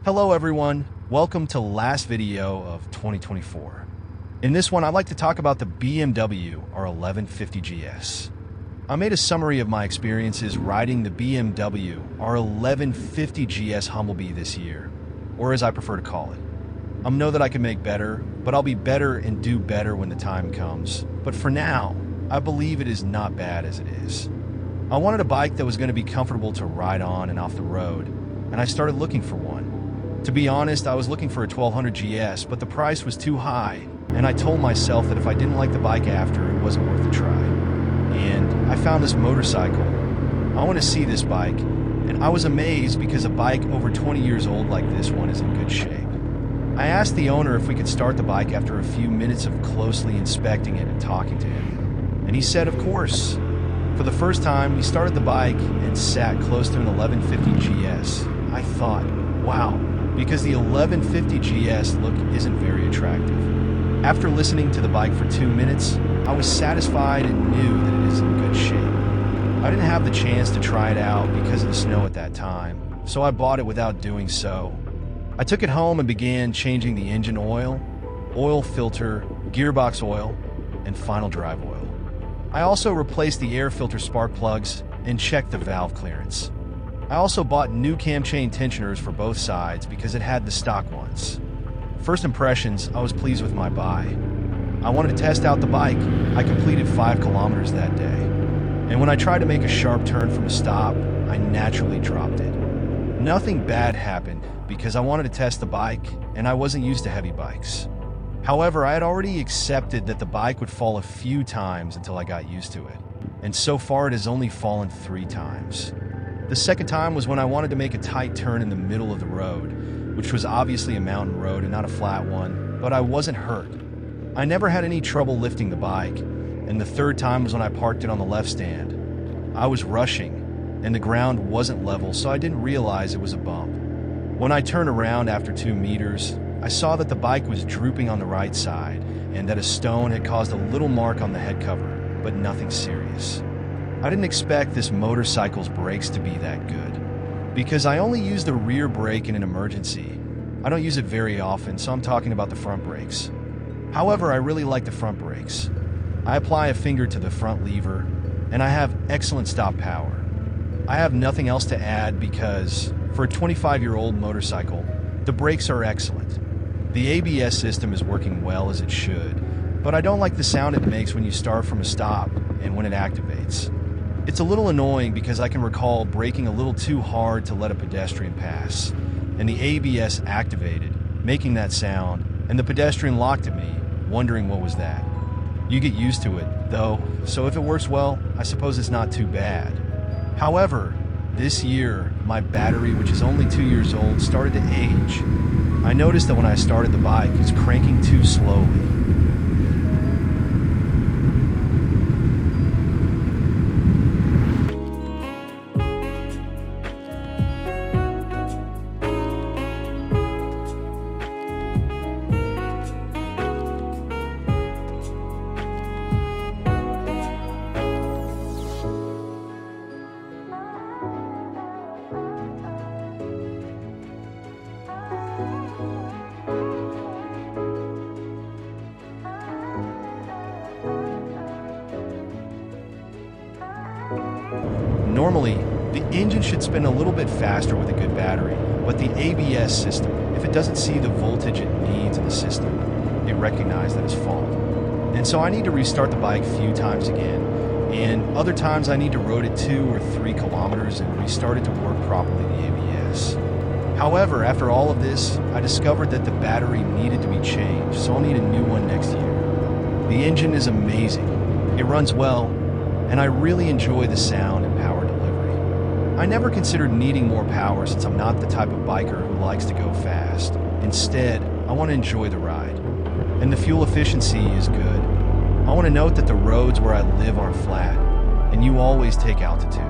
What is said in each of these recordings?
Hello everyone, welcome to the last video of 2024. In this one, I'd like to talk about the BMW R1150GS. I made a summary of my experiences riding the BMW R1150GS Humblebee this year, or as I prefer to call it. I know that I can make better, but I'll be better and do better when the time comes. But for now, I believe it is not bad as it is. I wanted a bike that was going to be comfortable to ride on and off the road, and I started looking for one. To be honest, I was looking for a 1200 GS, but the price was too high, and I told myself that if I didn't like the bike after, it wasn't worth a try. And I found this motorcycle. I want to see this bike, and I was amazed because a bike over 20 years old like this one is in good shape. I asked the owner if we could start the bike after a few minutes of closely inspecting it and talking to him, and he said of course. For the first time, we started the bike and sat close to an 1150 GS. I thought, wow, because the 1150 GS look isn't very attractive. After listening to the bike for 2 minutes, I was satisfied and knew that it is in good shape. I didn't have the chance to try it out because of the snow at that time, so I bought it without doing so. I took it home and began changing the engine oil, oil filter, gearbox oil, and final drive oil. I also replaced the air filter spark plugs and checked the valve clearance. I also bought new cam chain tensioners for both sides because it had the stock ones. First impressions, I was pleased with my buy. I wanted to test out the bike. I completed 5 kilometers that day. And when I tried to make a sharp turn from a stop, I naturally dropped it. Nothing bad happened because I wanted to test the bike and I wasn't used to heavy bikes. However, I had already accepted that the bike would fall a few times until I got used to it. And so far it has only fallen 3 times. The second time was when I wanted to make a tight turn in the middle of the road, which was obviously a mountain road and not a flat one, but I wasn't hurt. I never had any trouble lifting the bike, and the third time was when I parked it on the left stand. I was rushing, and the ground wasn't level, so I didn't realize it was a bump. When I turned around after 2 meters, I saw that the bike was drooping on the right side, and that a stone had caused a little mark on the head cover, but nothing serious. I didn't expect this motorcycle's brakes to be that good, because I only use the rear brake in an emergency. I don't use it very often, so I'm talking about the front brakes. However, I really like the front brakes. I apply a finger to the front lever, and I have excellent stop power. I have nothing else to add because, for a 25-year-old motorcycle, the brakes are excellent. The ABS system is working well as it should, but I don't like the sound it makes when you start from a stop and when it activates. It's a little annoying because I can recall braking a little too hard to let a pedestrian pass, and the ABS activated, making that sound, and the pedestrian looked at me, wondering what was that. You get used to it, though, so if it works well, I suppose it's not too bad. However, this year, my battery, which is only 2 years old, started to age. I noticed that when I started the bike, it's cranking too slowly. Normally, the engine should spin a little bit faster with a good battery, but the ABS system, if it doesn't see the voltage it needs in the system, it recognizes that it's fault. And so I need to restart the bike a few times again, and other times I need to road it 2 or 3 kilometers and restart it to work properly the ABS. However, after all of this, I discovered that the battery needed to be changed, so I'll need a new one next year. The engine is amazing. It runs well, and I really enjoy the sound and power delivery. I never considered needing more power since I'm not the type of biker who likes to go fast. Instead, I want to enjoy the ride. And the fuel efficiency is good. I want to note that the roads where I live aren't flat, and you always take altitude.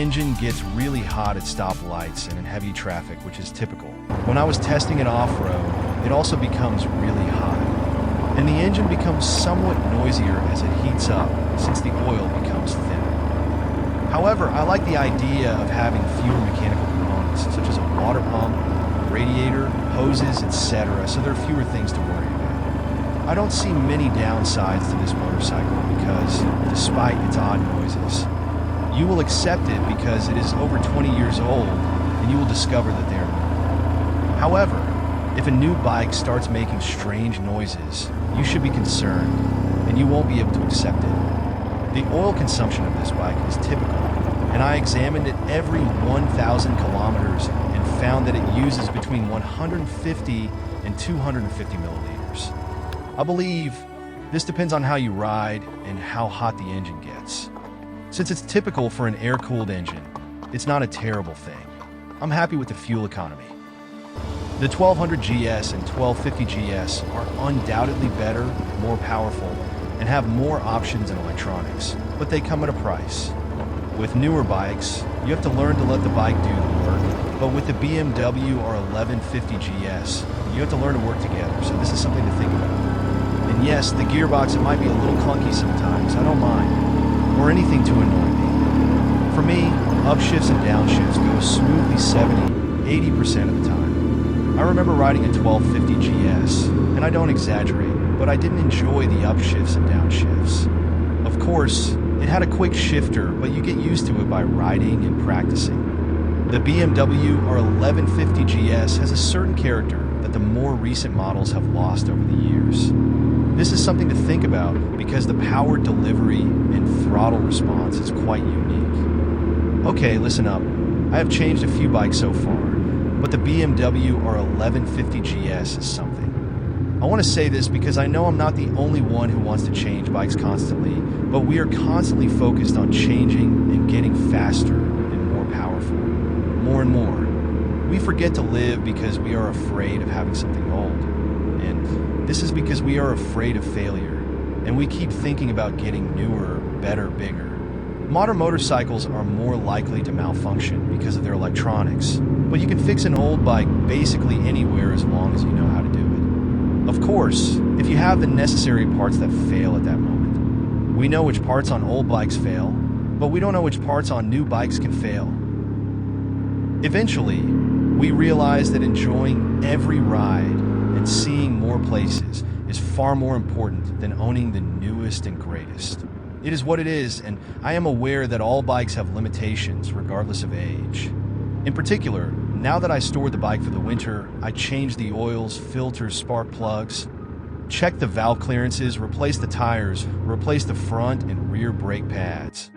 engine gets really hot at stoplights and in heavy traffic, which is typical. When I was testing it off-road, it also becomes really hot. And the engine becomes somewhat noisier as it heats up since the oil becomes thinner. However, I like the idea of having fewer mechanical components, such as a water pump, radiator, hoses, etc., so there are fewer things to worry about. I don't see many downsides to this motorcycle because, despite its odd noises, you will accept it because it is over 20 years old and you will discover that they are normal. However, if a new bike starts making strange noises, you should be concerned and you won't be able to accept it. The oil consumption of this bike is typical, and I examined it every 1,000 kilometers and found that it uses between 150 and 250 milliliters. I believe this depends on how you ride and how hot the engine gets. Since it's typical for an air-cooled engine, it's not a terrible thing. I'm happy with the fuel economy. The 1200GS and 1250GS are undoubtedly better, more powerful, and have more options in electronics, but they come at a price. With newer bikes, you have to learn to let the bike do the work, but with the BMW R1150GS, you have to learn to work together, so this is something to think about. And yes, the gearbox, it might be a little clunky sometimes, I don't mind, or anything to annoy me. For me, upshifts and downshifts go smoothly 70–80% of the time. I remember riding a 1250GS, and I don't exaggerate, but I didn't enjoy the upshifts and downshifts. Of course, it had a quick shifter, but you get used to it by riding and practicing. The BMW R1150GS has a certain character that the more recent models have lost over the years. This is something to think about because the power delivery and throttle response is quite unique. Okay, listen up. I have changed a few bikes so far, but the BMW R1150GS is something. I want to say this because I know I'm not the only one who wants to change bikes constantly, but we are constantly focused on changing and getting faster and more powerful, more and more. We forget to live because we are afraid of having something old, and this is because we are afraid of failure, and we keep thinking about getting newer, better, bigger. Modern motorcycles are more likely to malfunction because of their electronics, but you can fix an old bike basically anywhere as long as you know how to do it. Of course, if you have the necessary parts that fail at that moment. We know which parts on old bikes fail, but we don't know which parts on new bikes can fail. Eventually, we realize that enjoying every ride and seeing more places is far more important than owning the newest and greatest. It is what it is, and I am aware that all bikes have limitations regardless of age. In particular, now that I stored the bike for the winter, I changed the oils, filters, spark plugs, checked the valve clearances, replaced the tires, replaced the front and rear brake pads.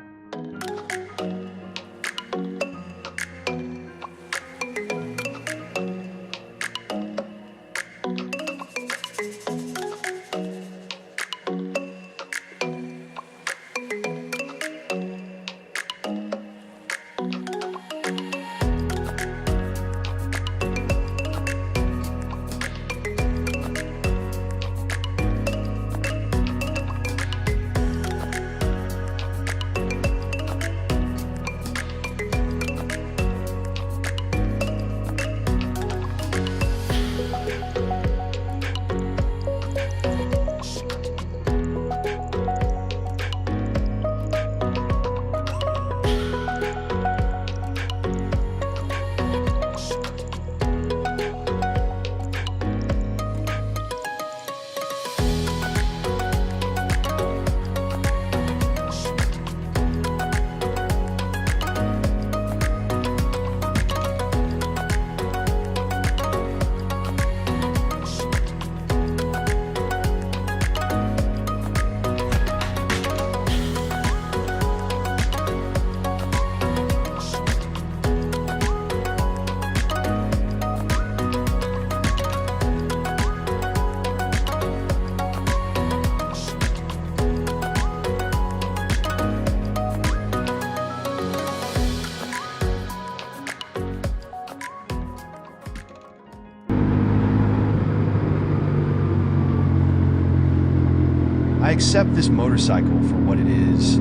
I accept this motorcycle for what it is.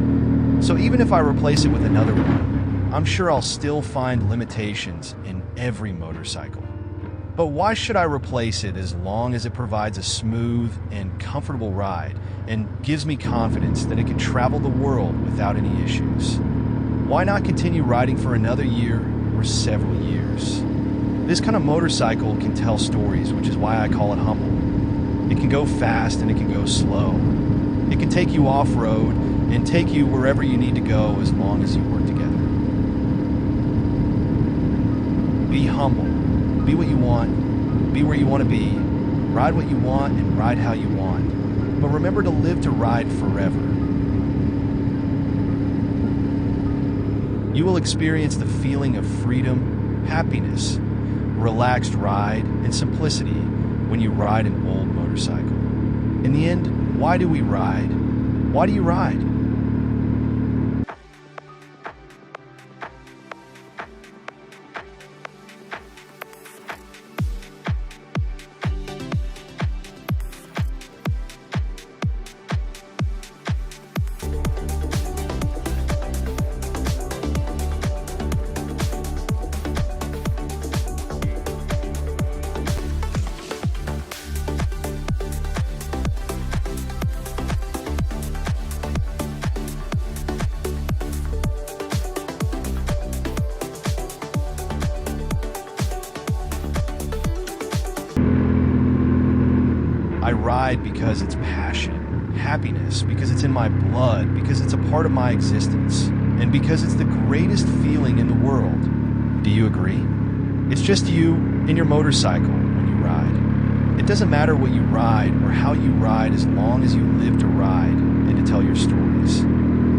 So even if I replace it with another one, I'm sure I'll still find limitations in every motorcycle. But why should I replace it as long as it provides a smooth and comfortable ride and gives me confidence that it can travel the world without any issues? Why not continue riding for another year or several years? This kind of motorcycle can tell stories, which is why I call it humble. It can go fast and it can go slow. It can take you off-road and take you wherever you need to go as long as you work together. Be humble. Be what you want. Be where you want to be. Ride what you want and ride how you want. But remember to live to ride forever. You will experience the feeling of freedom, happiness, relaxed ride, and simplicity when you ride an old motorcycle. In the end, why do we ride? Why do you ride? I ride because it's passion, happiness, because it's in my blood, because it's a part of my existence, and because it's the greatest feeling in the world. Do you agree? It's just you and your motorcycle when you ride. It doesn't matter what you ride or how you ride as long as you live to ride and to tell your stories.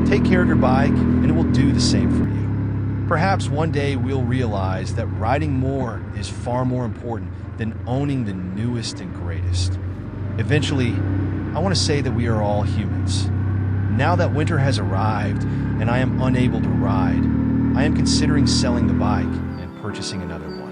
Take care of your bike and it will do the same for you. Perhaps one day we'll realize that riding more is far more important than owning the newest and greatest. Eventually, I want to say that we are all humans. Now that winter has arrived and I am unable to ride, I am considering selling the bike and purchasing another one.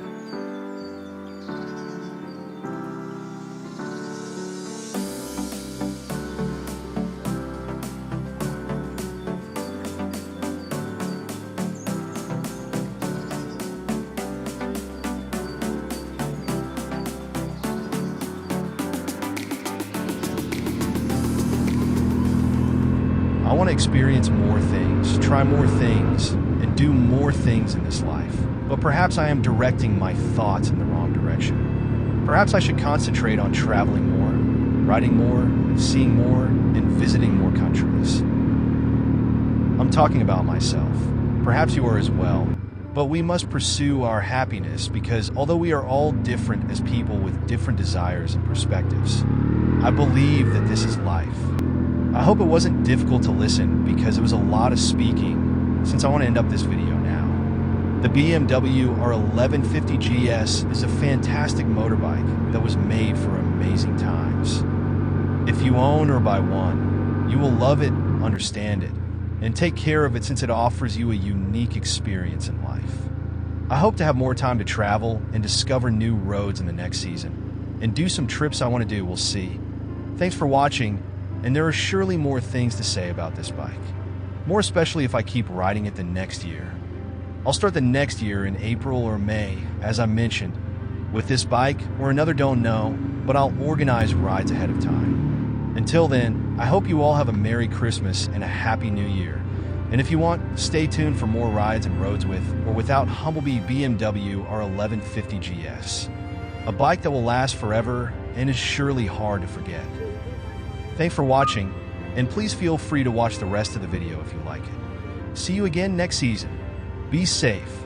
I want to experience more things, try more things, and do more things in this life. But perhaps I am directing my thoughts in the wrong direction. Perhaps I should concentrate on traveling more, riding more, seeing more, and visiting more countries. I'm talking about myself. Perhaps you are as well. But we must pursue our happiness because although we are all different as people with different desires and perspectives, I believe that this is life. I hope it wasn't difficult to listen because it was a lot of speaking since I want to end up this video now. The BMW R1150GS is a fantastic motorbike that was made for amazing times. If you own or buy one, you will love it, understand it, and take care of it since it offers you a unique experience in life. I hope to have more time to travel and discover new roads in the next season and do some trips I want to do, we'll see. Thanks for watching. And there are surely more things to say about this bike, more especially if I keep riding it the next year. I'll start the next year in April or May, as I mentioned, with this bike or another don't know, but I'll organize rides ahead of time. Until then, I hope you all have a Merry Christmas and a Happy New Year. And if you want, stay tuned for more rides and roads with or without Humblebee BMW R1150GS, a bike that will last forever and is surely hard to forget. Thanks for watching, and please feel free to watch the rest of the video if you like it. See you again next season. Be safe.